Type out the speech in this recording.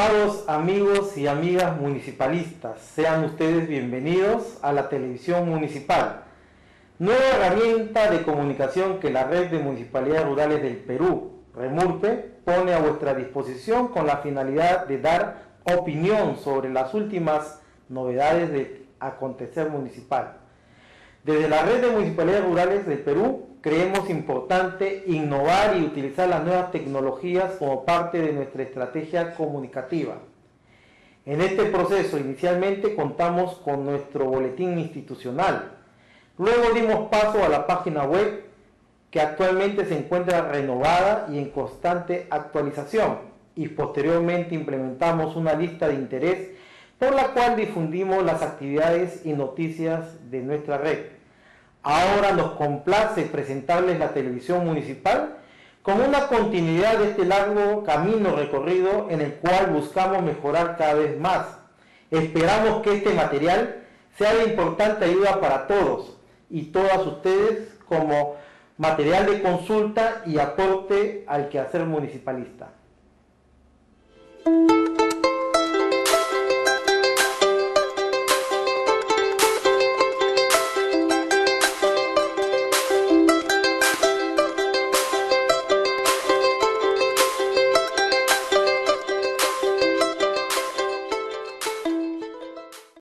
Estimados amigos y amigas municipalistas, sean ustedes bienvenidos a la televisión municipal, nueva herramienta de comunicación que la Red de Municipalidades Rurales del Perú, REMURPE, pone a vuestra disposición con la finalidad de dar opinión sobre las últimas novedades del acontecer municipal. Desde la Red de Municipalidades Rurales del Perú, creemos importante innovar y utilizar las nuevas tecnologías como parte de nuestra estrategia comunicativa. En este proceso, inicialmente contamos con nuestro boletín institucional. Luego dimos paso a la página web, que actualmente se encuentra renovada y en constante actualización. Y posteriormente implementamos una lista de interés por la cual difundimos las actividades y noticias de nuestra red. Ahora nos complace presentarles la televisión municipal como una continuidad de este largo camino recorrido en el cual buscamos mejorar cada vez más. Esperamos que este material sea de importante ayuda para todos y todas ustedes como material de consulta y aporte al quehacer municipalista.